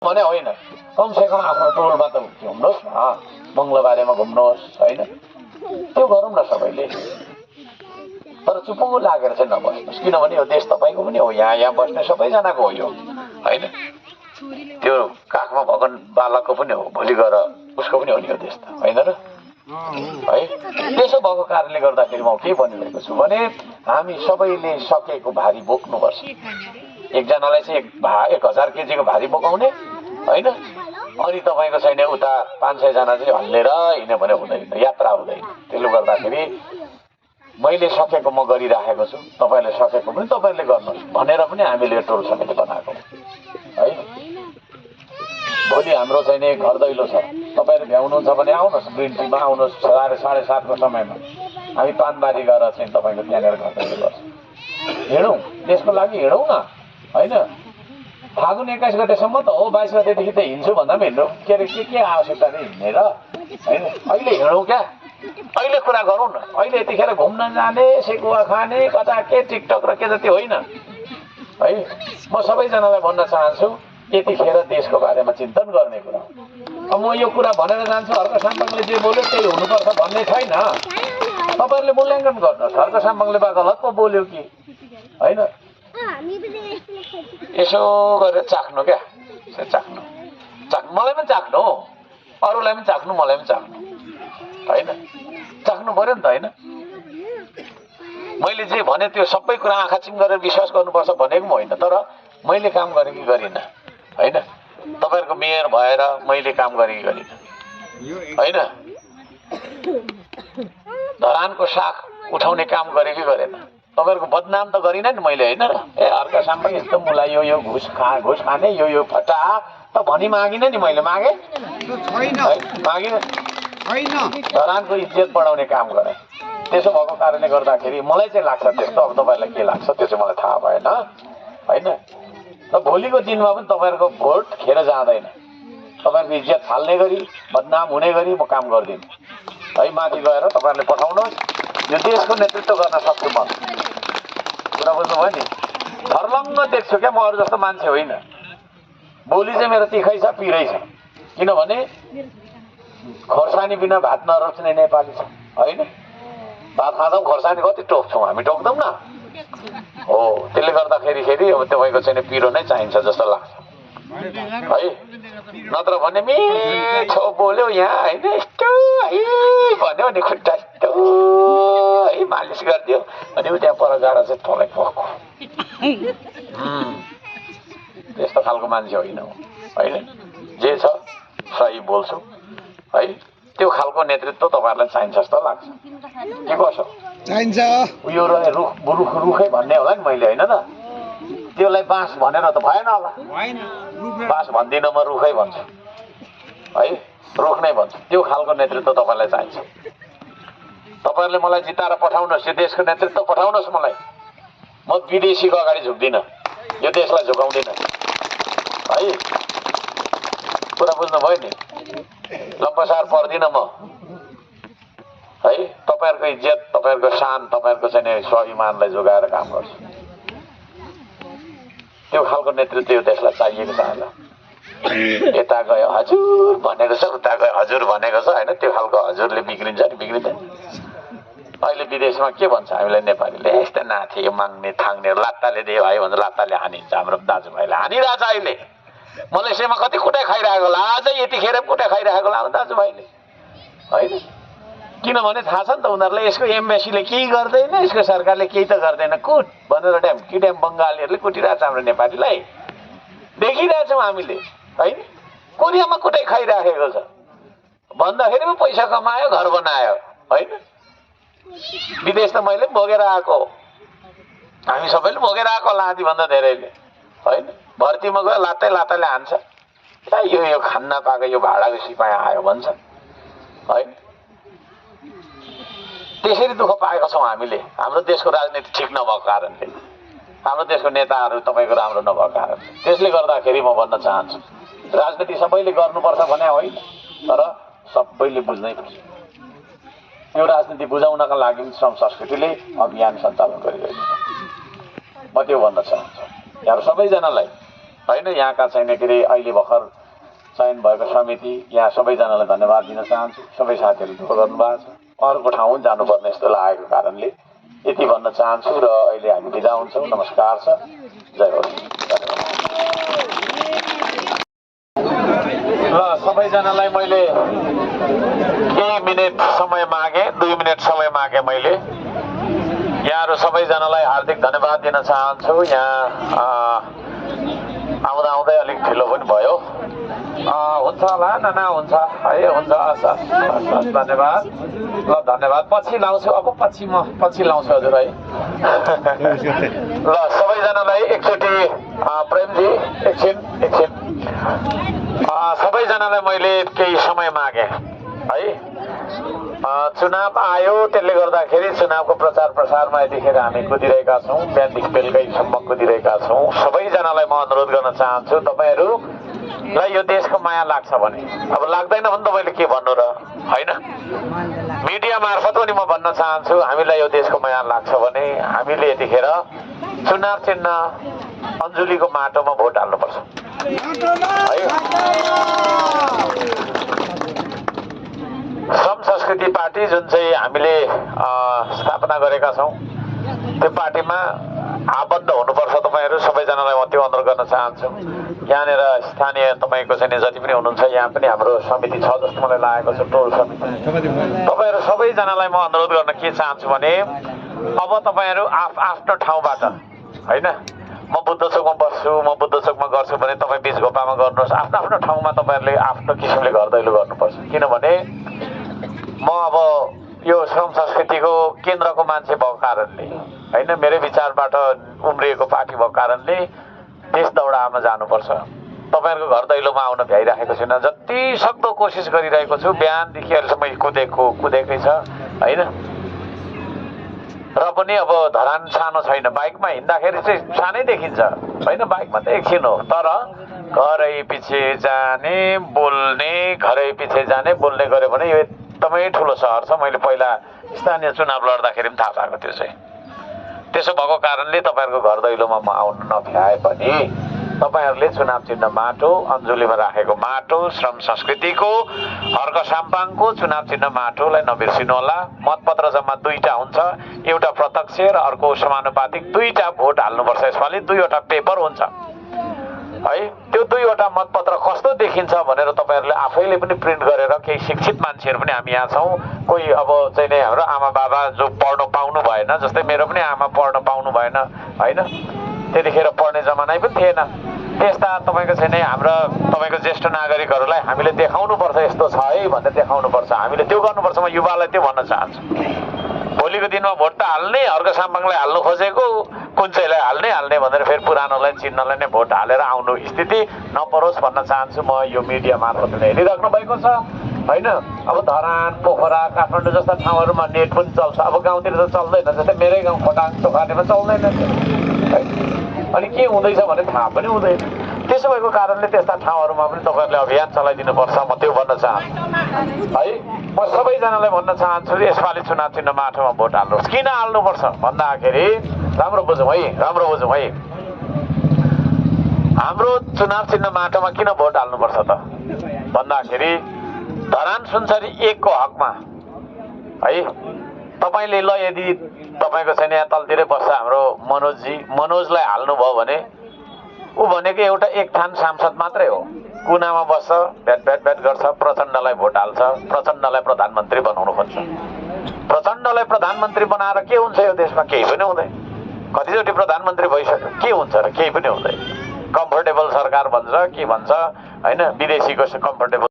भने होइन, कमसेकम आफ्नो टोलमा त घुम्नुहोस् न, मङ्गलबारेमा घुम्नुहोस् होइन, त्यो गरौँ न सबैले। तर चुप्पो लागेर चाहिँ नबस्नुहोस्, किनभने यो देश तपाईँको पनि हो, यहाँ बस्ने सबैजनाको हो यो होइन। त्यो काखमा भएको बालकको पनि हो, भोलि गएर उसको पनि हो नि यो देश त, होइन र है। त्यसो भएको कारणले गर्दाखेरि म के भनिरहेको छु भने हामी सबैले सकेको भारी बोक्नुपर्छ। एकजनालाई चाहिँ 1000 केजीको भारी बोकाउने होइन, अनि तपाईँको छैन उता 500 जना चाहिँ हल्लेर हिँड्यो भने हुँदैन, यात्रा हुँदैन। त्यसले गर्दाखेरि मैले सकेको म गरिराखेको छु, तपाईँले सकेको पनि तपाईँले गर्नुहोस् भनेर पनि हामीले टोल समिति बनाएको है। भोलि हाम्रो चाहिँ नि घर दैलो छ, तपाईँहरू भ्याउनुहुन्छ भने आउनुहोस्, ग्रिन टीमा आउनुहोस्, 7:30को समयमा हामी पानबारी गएर चाहिँ तपाईँको त्यहाँनिर घर दैलो गर्छौँ। हिँडौँ, त्यसको लागि हिँडौँ न होइन। फागुन 21 गतेसम्म त हो, 22 गतेदेखि त हिँड्छु भन्दा पनि हिँड्नु के अरे के आवश्यकता चाहिँ हिँड्ने र होइन। अहिले हिँडौँ क्या, अहिले कुरा गरौँ न। अहिले यतिखेर घुम्न जाने, सेकुवा खाने, कता के टिकटक र के जति होइन है। म सबैजनालाई भन्न चाहन्छु यतिखेर देशको बारेमा चिन्तन गर्ने कुरा। अब म यो कुरा भनेर जान्छु, हर्क साम्बाङले जे बोल्यो त्यही हुनुपर्छ भन्ने छैन। तपाईँहरूले मूल्याङ्कन गर्नुहोस्, हर्क साम्बाङले बा गलत पो बोल्यो कि होइन। यसो गरेर चाख्नु क्या, चाख्नु, मलाई पनि चाख्नु, अरूलाई पनि चाख्नु, मलाई पनि चाख्नु होइन। चाख्नु पर्यो नि त होइन। मैले जे भने त्यो सबै कुरा आँखा चिम गरेर विश्वास गर्नुपर्छ भनेको पनि होइन, तर मैले काम गरेँ कि गरिनँ होइन। तपाईँहरूको मेयर भएर मैले काम गरेँ कि गरिनँ होइन। धरानको साख उठाउने काम गरेँ कि गरेन, तपाईँहरूको बदनाम त गरिनँ नि मैले होइन। ए हर्क साम्बाङ यस्तो मुलाई यो घुस खाने यो फटा त भनी मागिनँ नि मैले, मागेँ मागिनँ। धरानको इज्जत बढाउने काम गरेँ। त्यसो भएको कारणले गर्दाखेरि मलाई चाहिँ लाग्छ त्यस्तो। अब तपाईँहरूलाई के लाग्छ त्यो चाहिँ मलाई थाहा भएन होइन। र भोलिको दिनमा पनि तपाईँहरूको भोट खेर जाँदैन, तपाईँहरूको इज्जत फाल्ने गरी, बदनाम हुने गरी म काम गर्दिनँ है। माथि गएर तपाईँहरूले पठाउनुहोस्, यो देशको नेतृत्व गर्न सक्छु म। कुरा बुझ्नुभयो नि। फर्लङ्ग देख्छु क्या म, अरू जस्तो मान्छे होइन। बोली चाहिँ मेरो तिखै छ, पिरै छ, किनभने खोर्सानी बिना भात नरोज्ने नेपाली छ होइन। भात खाँदा खोर्सानी कति टोक्छौँ हामी, टोक्दैनौँ न हो। त्यसले गर्दाखेरि अब तपाईँको चाहिँ पिरो नै चाहिन्छ जस्तो लाग्छ है। नत्र भने मिठो बोल्यो यहाँ होइन, यस्तो है भन्यो नि, खुट्टा यस्तो है मालिस गरिदियो अनि त्यहाँ पर गएर चाहिँ थोरै पक्को त्यस्तो खालको मान्छे होइन होइन। जे छ सही बोल्छु है। त्यो खालको नेतृत्व तपाईँहरूलाई चाहिन्छ जस्तो लाग्छ के कसो चाहिन्छ। उयो रुखै भन्ने होला नि मैले होइन त, त्यसलाई बाँस भनेर त भएन होला। बाँस भन्दिनँ म, रुखै भन्छु है, रुख नै भन्छु। त्यो खालको नेतृत्व तपाईँलाई चाहिन्छ। तपाईँहरूले मलाई जिताएर पठाउनुहोस्, यो देशको नेतृत्व पठाउनुहोस् मलाई। म विदेशीको अगाडि झुक्दिनँ, यो देशलाई झुकाउँदिनँ है। कुरा बुझ्नुभयो नि। लम्बसार पर्दिनँ म है। तपाईँहरूको इज्जत, तपाईँहरूको शान, तपाईँहरूको चाहिँ स्वाभिमानलाई जोगाएर काम गर्छु। त्यो खालको नेतृत्व यो देशलाई चाहिएको छ होला। यता गयो हजुर भनेको छ, उता गयो हजुर भनेको छ होइन। त्यो खालको हजुरले बिग्रिन्छ नि, बिग्रिँदैन। अहिले विदेशमा के भन्छ हामीलाई नेपालीले, यस्तो नाथे यो माग्ने थाङ्ने, लात्ताले दे भाइ भन्छ, लात्ताले हानिन्छ। हाम्रो दाजुभाइले हानिरहेछ अहिले। मलेसियामा कति कुटाइ खाइरहेको होला, अझै यतिखेर कुटाइ खाइरहेको होला दाजुभाइले होइन। किनभने थाहा छ नि त उनीहरूलाई, यसको एम्बेसीले केही गर्दैन, यसको सरकारले केही त गर्दैन, कुट भनेर ड्याम बङ्गालीहरूले कुटिरहेछ हाम्रो नेपालीलाई, देखिरहेछौँ हामीले होइन। कोरियामा कुटाइ खाइराखेको छ भन्दाखेरि पो पैसा कमायो, घर बनायो होइन। विदेश त मैले भोगेर आएको, हामी सबैले भोगेर आएको होला आधीभन्दा धेरैले होइन। भर्तीमा गयो लात्तैले हान्छ, यो खान्न पाएको यो भाडाको सिपाही आयो भन्छ होइन। त्यसरी दुःख पाएका छौँ हामीले, हाम्रो देशको राजनीति ठिक नभएको कारणले, हाम्रो देशको नेताहरू तपाईँको राम्रो नभएको कारणले। त्यसले गर्दाखेरि म भन्न चाहन्छु राजनीति सबैले गर्नुपर्छ भने होइन, तर सबैले बुझ्नै पर्छ। यो राजनीति बुझाउनका लागि श्रम संस्कृतिले अभियान सञ्चालन गरिरहेको छ। म त्यो भन्न चाहन्छु यहाँ सबैजनालाई होइन यहाँका चाहिँ के अरे अहिले भर्खर चयन भएको समिति यहाँ सबैजनालाई धन्यवाद दिन चाहन्छु। सबै साथीहरूले दुःख गर्नुभएको छ, अर्को ठाउँ जानुपर्ने जस्तो लागेको कारणले यति भन्न चाहन्छु र अहिले हामी बिदा हुन्छौँ। नमस्कार छ, जय हो। ल सबैजनालाई मैले केही मिनट समय मागेँ, 2 मिनट समय मागेँ मैले। यहाँहरू सबैजनालाई हार्दिक धन्यवाद दिन चाहन्छु। यहाँ आउँदा आउँदै अलिक ढिलो पनि भयो। हुन्छ होला नाना, हुन्छ है, हुन्छ धन्यवाद। ल धन्यवाद, पछि लाउँछु, अब पछि लाउँछु हजुर है। ल सबैजनालाई एकचोटि प्रेमजी एकछिन सबैजनालाई मैले केही समय मागेँ है। चुनाव आयो, त्यसले गर्दाखेरि चुनावको प्रचार प्रसारमा यतिखेर हामी कुदिरहेका छौँ, बिहानदेखि बेलुकैसम्म कुदिरहेका छौँ। सबैजनालाई म अनुरोध गर्न चाहन्छु, तपाईँहरूलाई यो देशको माया लाग्छ भने, अब लाग्दैन भने तपाईँले के भन्नु र, होइन? मिडिया मार्फत पनि म भन्न चाहन्छु, हामीलाई यो देशको माया लाग्छ भने हामीले यतिखेर चुनाव चिन्ह अन्जुलीको माटोमा भोट हाल्नुपर्छ है। श्रम संस्कृति पार्टी जुन चाहिँ हामीले स्थापना गरेका छौँ, त्यो पार्टीमा आबद्ध हुनुपर्छ। तपाईँहरू सबैजनालाई म त्यो अनुरोध गर्न चाहन्छु। यहाँनिर स्थानीय तपाईँको चाहिँ जति पनि हुनुहुन्छ, यहाँ पनि हाम्रो समिति छ जस्तो मलाई लागेको छ, टोल समिति। तपाईँहरू सबैजनालाई म अनुरोध गर्न के चाहन्छु भने, अब तपाईँहरू आफ्नो ठाउँबाट होइन, म बुद्ध चोकमा बस्छु, म बुद्ध चोकमा गर्छु भने तपाईँ बिच घोपामा गर्नुहोस्। आफ्नो आफ्नो ठाउँमा तपाईँहरूले आफ्नो किसिमले घर दैलो गर्नुपर्छ। किनभने म अब यो श्रम संस्कृतिको केन्द्रको मान्छे भएको कारणले होइन, मेरै विचारबाट उम्रिएको पार्टी भएको कारणले देश दौडामा जानुपर्छ। तपाईँहरूको घर दैलोमा आउन भ्याइराखेको छुइनँ, जति सक्दो कोसिस गरिरहेको छु। बिहानदेखि अहिलेसम्म कुदेकै छ होइन। र पनि अब धरान सानो छैन, बाइकमा हिँड्दाखेरि चाहिँ सानै देखिन्छ होइन, बाइकमा त एकछिन हो, तर घरै पछि जाने बोल्ने, घरै पछि जाने बोल्ने गऱ्यो भने यो एकदमै ठुलो सहर छ। मैले पहिला स्थानीय चुनाव लड्दाखेरि पनि थाहा पाएको त्यो चाहिँ। त्यसो भएको कारणले तपाईँहरूको घर दैलोमा म आउन नभ्याए पनि तपाईँहरूले चुनाव चिन्ह माटो, अन्जुलीमा राखेको माटो, श्रम संस्कृतिको, हर्क साम्पाङको चुनाव चिन्ह माटोलाई नबिर्सिनु होला। मतपत्र जम्मा 2टा हुन्छ, एउटा प्रत्यक्ष र अर्को समानुपातिक। 2टा भोट हाल्नुपर्छ। यसपालि 2वटा पेपर हुन्छ है। त्यो 2वटा मतपत्र कस्तो देखिन्छ भनेर तपाईँहरूले आफैले पनि प्रिन्ट गरेर, केही शिक्षित मान्छेहरू पनि हामी यहाँ छौँ, कोही अब चाहिँ नि हाम्रो आमा बाबा जो पढ्न पाउनु भएन, जस्तै मेरो पनि आमा पढ्न पाउनु भएन होइन, त्यतिखेर पढ्ने जमानै पनि थिएन। त्यस्ता तपाईँको चाहिँ नि हाम्रो तपाईँको ज्येष्ठ नागरिकहरूलाई हामीले देखाउनुपर्छ, यस्तो छ है भनेर देखाउनुपर्छ। हामीले त्यो गर्नुपर्छ। म युवालाई त्यो भन्न चाहन्छु। भोलिको दिनमा भोट त हाल्ने, हर्क साम्पाङलाई हाल्नु खोजेको, कुन चाहिँलाई हाल्ने भनेर फेरि पुरानोलाई चिन्हलाई नै भोट हालेर आउनु स्थिति नपरोस् भन्न चाहन्छु। म यो मिडिया मार्फत हेरिराख्नु भएको छ होइन। अब धरान, पोखरा, काठमाडौँ जस्ता ठाउँहरूमा नेट पनि चल्छ, अब गाउँतिर त चल्दैन। जस्तै मेरै गाउँ खोटाङ चोखानेमा चल्दैन है। अनि के हुँदैछ भने थाहा पनि हुँदैन। त्यसो भएको कारणले त्यस्ता ठाउँहरूमा पनि तपाईँहरूले अभियान चलाइदिनुपर्छ। म त्यो भन्न चाहन्छु है। म सबैजनालाई भन्न चाहन्छु, यसपालि चुनाव चिन्ह माटोमा भोट हाल्नुहोस्। किन हाल्नुपर्छ भन्दाखेरि, राम्रो बुझौँ है, हाम्रो चुनाव चिन्ह माटोमा किन भोट हाल्नुपर्छ त भन्दाखेरि, धरान सुनसरी 1को हकमा है। तपाईँले ल यदि तपाईँको छैन यहाँ तलतिरै बस्छ हाम्रो मनोजलाई हाल्नुभयो भने, ऊ भनेको एउटा एक थान सांसद मात्रै हो। कुनामा बस्छ, भेट गर्छ, प्रचण्डलाई भोट हाल्छ, प्रचण्डलाई प्रधानमन्त्री बनाउनु खोज्छ। प्रचण्डलाई प्रधानमन्त्री बनाएर के हुन्छ यो देशमा? केही पनि हुँदैन। कतिचोटि प्रधानमन्त्री भइसक्यो, के हुन्छ र? केही पनि हुँदैन। कम्फर्टेबल सरकार भन्छ, के भन्छ होइन, विदेशीको कम्फर्टेबल